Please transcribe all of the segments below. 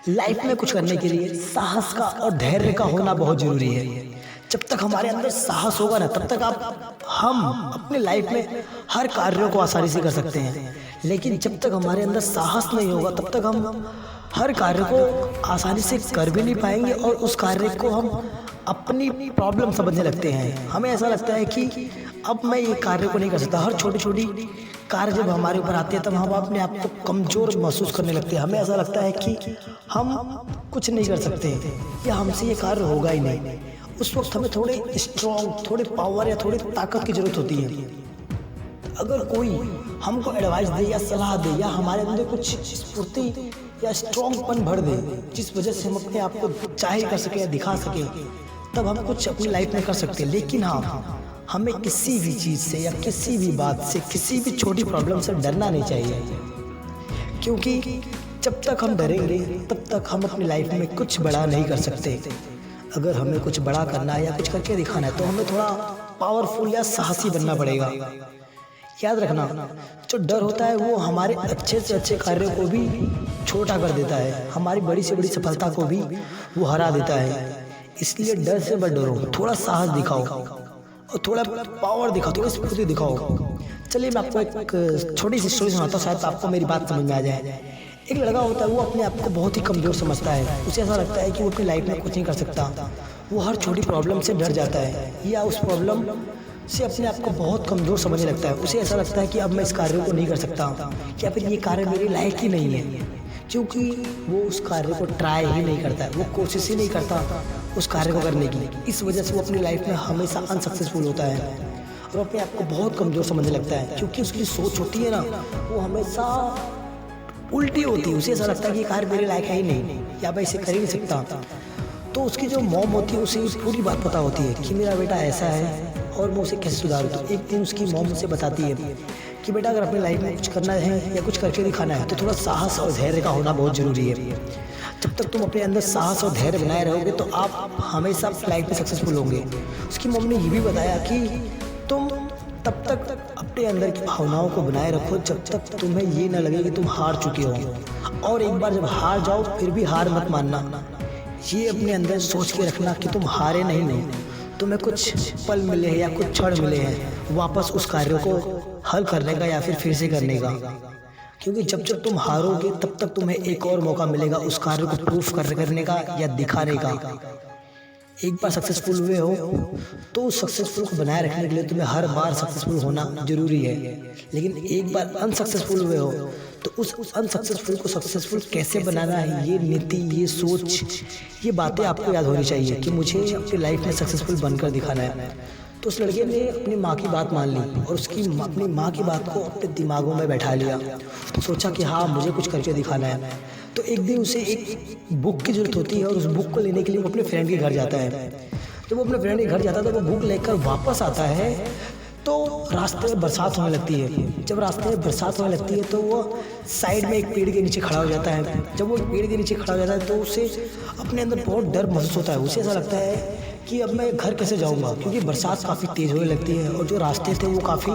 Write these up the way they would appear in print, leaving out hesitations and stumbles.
Life में कुछ करने के लिए साहस का और धैर्य का होना बहुत जरूरी है। जब तक हमारे अंदर साहस होगा ना, तब तक हम अपने लाइफ में हर कार्यों को आसानी से कर सकते हैं। लेकिन जब तक हमारे अंदर साहस नहीं होगा, तब तक हम हर कार्य को आसानी से कर भी नहीं पाएंगे और उस कार्य को हम अपनी प्रॉब्लम समझने लगते हैं। हमें ऐसा लगता है कि अब मैं ये कार्य को नहीं कर सकता। हर छोटी छोटी कार्य जब हमारे ऊपर आती है तब हम अपने आप को कमज़ोर महसूस करने लगते हैं। हमें ऐसा लगता है कि हम कुछ नहीं कर सकते या हमसे ये कार्य होगा ही नहीं। उस वक्त हमें थोड़े स्ट्रॉन्ग, थोड़े पावर या थोड़ी ताकत की ज़रूरत होती है। अगर कोई हमको एडवाइस दे या सलाह दे या हमारे अंदर कुछ स्फूर्ति या स्ट्रॉन्गपन भर दे, जिस वजह से हम अपने आप को जाहिर कर सके या दिखा सके, तब हम कुछ अपनी लाइफ में कर सकते हैं। लेकिन हाँ, हमें किसी भी चीज़ से या किसी भी बात से, किसी भी छोटी प्रॉब्लम से डरना नहीं चाहिए, क्योंकि जब तक हम डरेंगे तब तक हम अपनी लाइफ में कुछ बड़ा नहीं कर सकते। अगर हमें कुछ बड़ा करना है या कुछ करके दिखाना है तो हमें थोड़ा पावरफुल या साहसी बनना पड़ेगा। याद रखना, जो डर होता है वो हमारे अच्छे से अच्छे कार्यों को भी छोटा कर देता है, हमारी बड़ी से बड़ी सफलता को भी वो हरा देता है। इसलिए डर से मत डरो, थोड़ा साहस दिखाओ और थोड़ा पावर दिखाओ, थोड़ी स्फूर्ति दिखाओ। चलिए मैं आपको एक छोटी सी स्टोरी सुनाता हूँ, शायद आपको मेरी बात समझ में आ जाए। एक लड़का होता है, वो अपने आप को बहुत ही कमज़ोर समझता है। उसे ऐसा लगता है कि वो अपनी लाइफ में कुछ नहीं कर सकता। वो हर छोटी प्रॉब्लम से डर जाता है या उस प्रॉब्लम से अपने आप को बहुत कमज़ोर समझने लगता है। उसे ऐसा लगता है कि अब मैं इस कार्य को नहीं कर सकता या फिर ये कार्य मेरे लायक ही नहीं है, क्योंकि वो उस कार्य को ट्राई ही नहीं करता है, वो कोशिश ही नहीं करता उस कार्य को करने की। इस वजह से वो अपनी लाइफ में हमेशा अनसक्सेसफुल होता है और अपने आप को बहुत कमज़ोर समझने लगता है, क्योंकि उसकी सोच होती है ना, वो हमेशा उल्टी होती है। उसे ऐसा लगता है कि ये कार्य मेरे लायक है ही नहीं या मैं इसे कर ही नहीं सकता। तो उसकी जो मॉम होती है उसे पूरी बात पता होती है कि मेरा बेटा ऐसा है और मैं उसे कैसे सुधारूँ। तो एक दिन उसकी मॉम उसे बताती है कि बेटा, अगर अपनी लाइफ में कुछ करना है या कुछ करके दिखाना है तो थोड़ा साहस और धैर्य का होना बहुत ज़रूरी है। जब तक तुम अपने अंदर साहस और धैर्य बनाए रहोगे तो आप हमेशा लाइफ में सक्सेसफुल होंगे। उसकी मॉम ने ये भी बताया कि तुम तब तक अपने अंदर की भावनाओं को बनाए रखो जब तक तुम्हें ये ना लगे कि तुम हार चुके हो, और एक बार जब हार जाओ फिर भी हार मत मानना। ये अपने अंदर सोच के रखना कि तुम हारे नहीं, तुम्हें कुछ पल मिले हैं या कुछ क्षण मिले हैं वापस उस कार्य को हल करने का या फिर से करने का। क्योंकि जब जब तुम हारोगे तब तक तुम्हें एक और मौका मिलेगा उस कार्य को प्रूफ करने का या दिखाने का। एक बार सक्सेसफुल हुए हो तो उस सक्सेसफुल को बनाए रखने के लिए तुम्हें हर बार सक्सेसफुल होना जरूरी है। लेकिन एक बार अनसक्सेसफुल हुए हो तो उस अनसक्सेसफुल को सक्सेसफुल कैसे बनाना है, ये नीति, ये सोच, ये बातें आपको याद होनी चाहिए कि मुझे अपनी लाइफ में सक्सेसफुल बनकर दिखाना है। तो उस लड़के ने अपनी माँ की बात मान ली और उसकी अपनी माँ की बात को अपने दिमागों में बैठा लिया। तो सोचा कि हाँ, मुझे कुछ करके दिखाना है। तो एक दिन उसे एक बुक की जरूरत होती है और उस बुक को लेने के लिए वो अपने फ्रेंड के घर जाता है। जब वो अपने फ्रेंड के घर जाता है तो वो बुक लेकर वापस आता है तो रास्ते में बरसात होने लगती है। जब रास्ते में बरसात होने लगती है तो वो साइड में एक पेड़ के नीचे खड़ा हो जाता है। जब वो पेड़ के नीचे खड़ा हो जाता है तो उसे अपने अंदर बहुत डर महसूस होता है। उसे ऐसा लगता है कि अब मैं घर कैसे जाऊंगा, क्योंकि बरसात काफ़ी तेज़ होने लगती है और जो रास्ते थे वो काफ़ी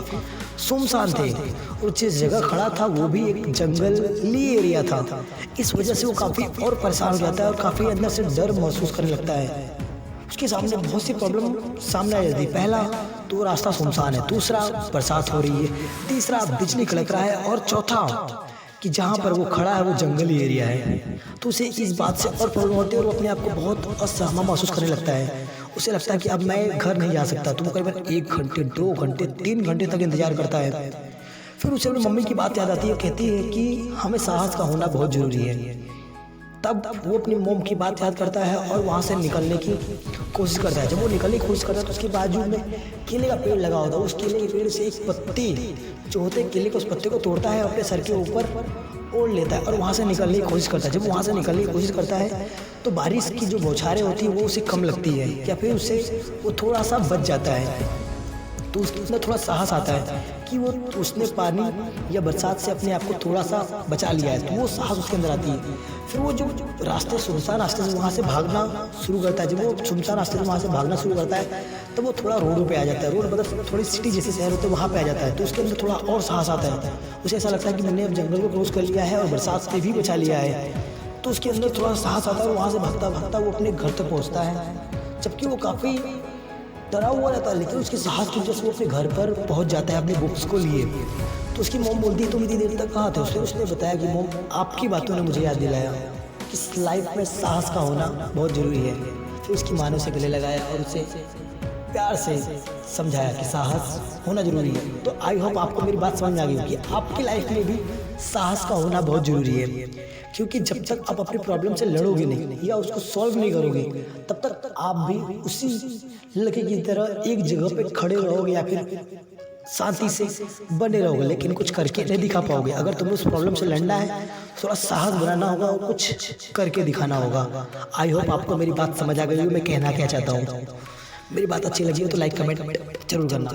सुनसान थे और जिस जगह खड़ा था वो भी एक जंगली एरिया था। इस वजह से वो काफ़ी और परेशान हो जाता है और काफ़ी अंदर से डर महसूस करने लगता है। उसके सामने बहुत सी प्रॉब्लम सामने आ जाती है। पहला तो रास्ता सुनसान है, दूसरा बरसात हो रही है, तीसरा बिजली कड़क रहा है और चौथा कि जहाँ पर वो खड़ा है वो जंगली एरिया है। तो उसे इस बात से और प्रॉब्लम होती है और वो अपने आप को बहुत असहमा महसूस करने लगता है। उसे लगता है कि अब मैं घर नहीं जा सकता। तो वो करीबन 1 घंटे, 2 घंटे, 3 घंटे तक इंतजार करता है। फिर उसे अपनी मम्मी की बात याद आती है, कहती है कि हमें साहस का होना बहुत ज़रूरी है। तब वो अपनी मोम की बात याद करता है और वहाँ से निकलने की कोशिश करता है। जब वो निकलने की कोशिश करता है तो उसके बाजू में केले का पेड़ लगा होता है। उस केले के पेड़ से एक पत्ती जो होते हैं केले के, उस पत्ते को तोड़ता है, अपने सर के ऊपर ओढ़ लेता है और वहाँ से निकलने की कोशिश करता है। जब वहाँ से निकलने की कोशिश करता है तो बारिश की जो बौछारें होती है वो उसे कम लगती है या फिर उससे वो थोड़ा सा बच जाता है। तो उसमें थोड़ा साहस आता है कि वो उसने पानी या बरसात से अपने आप को थोड़ा सा बचा लिया है। तो वो साहस उसके अंदर आती है। फिर वो जो सुनसान रास्ते से वहाँ से भागना शुरू करता है। जब वो सुनसान रास्ते से वहाँ से भागना शुरू करता है तब वो थोड़ा रोडों पे आ जाता है। रोड मतलब थोड़ी सिटी जैसे शहर होते हैं वहाँ पे आ जाता है। तो उसके अंदर थोड़ा और साहस आता है। उसे ऐसा लगता है कि मैंने अब जंगल को क्रॉस कर लिया है और बरसात से भी बचा लिया है। तो उसके अंदर थोड़ा साहस आता है और वहाँ से भागता भागता वो अपने घर तक पहुँचता है, जबकि वो काफ़ी डरा हुआ रहता है। लेकिन उसके साहस की वजह से वो अपने घर पर पहुँच जाता है अपनी बुक्स को लिए। तो उसकी मॉम बोलती है तुम इतनी देर तक कहाँ थे? उसने बताया कि मॉम आपकी बातों ने मुझे याद दिलाया कि इस लाइफ में साहस का होना बहुत ज़रूरी है। फिर उसकी माँ ने उसे गले लगाया और उसे प्यार से समझाया कि साहस होना ज़रूरी है। तो आई होप आपको मेरी बात समझ में आ गई होगी। आपकी लाइफ में भी साहस का होना बहुत ज़रूरी है, क्योंकि जब तक आप अपनी प्रॉब्लम से लड़ोगे नहीं या उसको सॉल्व नहीं करोगे, तब तक आप भी उसी लड़के की तरह एक जगह पे खड़े रहोगे या फिर शांति से बने रहोगे, लेकिन कुछ करके नहीं दिखा पाओगे। अगर तुम्हें उस प्रॉब्लम से लड़ना है, थोड़ा साहस बनाना होगा और कुछ करके दिखाना होगा। आई होप आपको मेरी बात समझ आ गई हो मैं कहना क्या चाहता हूँ। मेरी बात अच्छी लगी हो तो लाइक कमेंट जरूर करना।